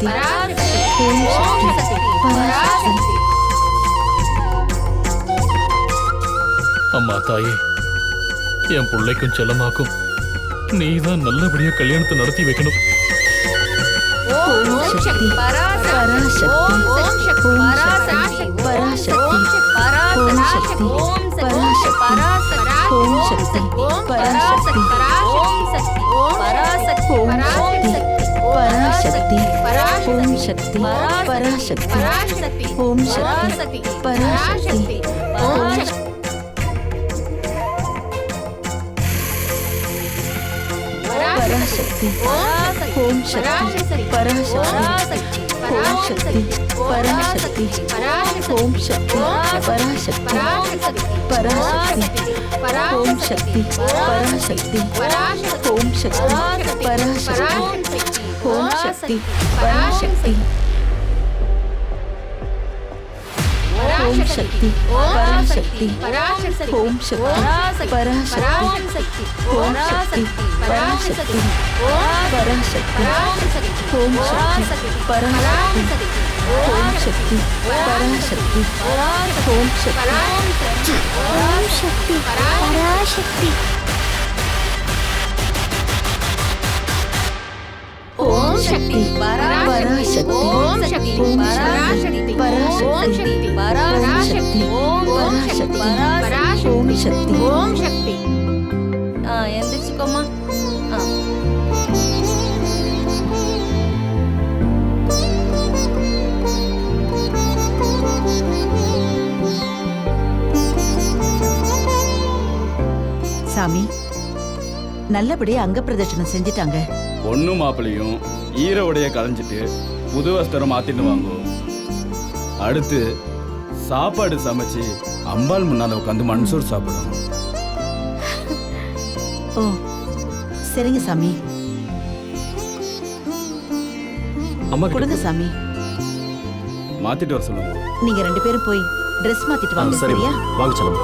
பராசக்தி ஓம் சக்தி பராசக்தி. அம்மா தாயே, என் பிள்ளைக்கும் செல்லமாக்கும் நீதான் நல்லபடியா கல்யாணத்தை நடத்தி வைக்கணும். ஓம் சக்தி பராசக்தி ஓம் சக்தி பராசக்தி ஓம் சக்தி பராசக்தி ஓம் சக்தி பராசக்தி ஓம் சக்தி பராசக்தி ஓம் சக்தி பராசக்தி ஓம் சக்தி பராசக்தி ஓம் பராசக்தி ஓம் சக்தி பராசக்தி ஓம் சக்தி பராசக்தி ஓம் சக்தி பராசக்தி பராசக்தி ஓம் சக்தி பராசக்தி ஓம் சக்தி பராசக்தி ஓம் சக்தி பராசக்தி ஓம் சக்தி பராசக்தி ஓம் சக்தி பராசக்தி ஓம் சக்தி பராசக்தி பராசக்தி ஓம் சக்தி பராசக்தி ஓம் சக்தி பராசக்தி ஓம் சக்தி பராசக்தி ஓம் சக்தி பராசக்தி ஓம் சக்தி பராசக்தி பராசக்தி பராசக்தி ஓம் சக்தி பராசக்தி ஓம் சக்தி ஓம் சக்தி. எந்திரிச்சுக்கோமா. சாமி, நல்லபடியா அங்க பிரதட்சணம் செஞ்சிட்டாங்க. பொண்ணு மாப்பிளையும் ஈர உடைய களைஞ்சிட்டு புது வஸ்திரம் மாத்திட்டு வாங்குவோம். அடுத்து சாப்பாடு சமைச்சு அம்பாள் முன்னால உட்காந்து மண்சோறு சாப்பிடணும். ஓ சரிங்க சாமி, அம்மா கொடுங்க சாமி. மாத்திட்டு வர சொல்லுங்க. நீங்க 2 பேரும் போய் ட்ரெஸ் மாத்திட்டு வாங்க. சரி சரியா? வாங்க செல்லம்.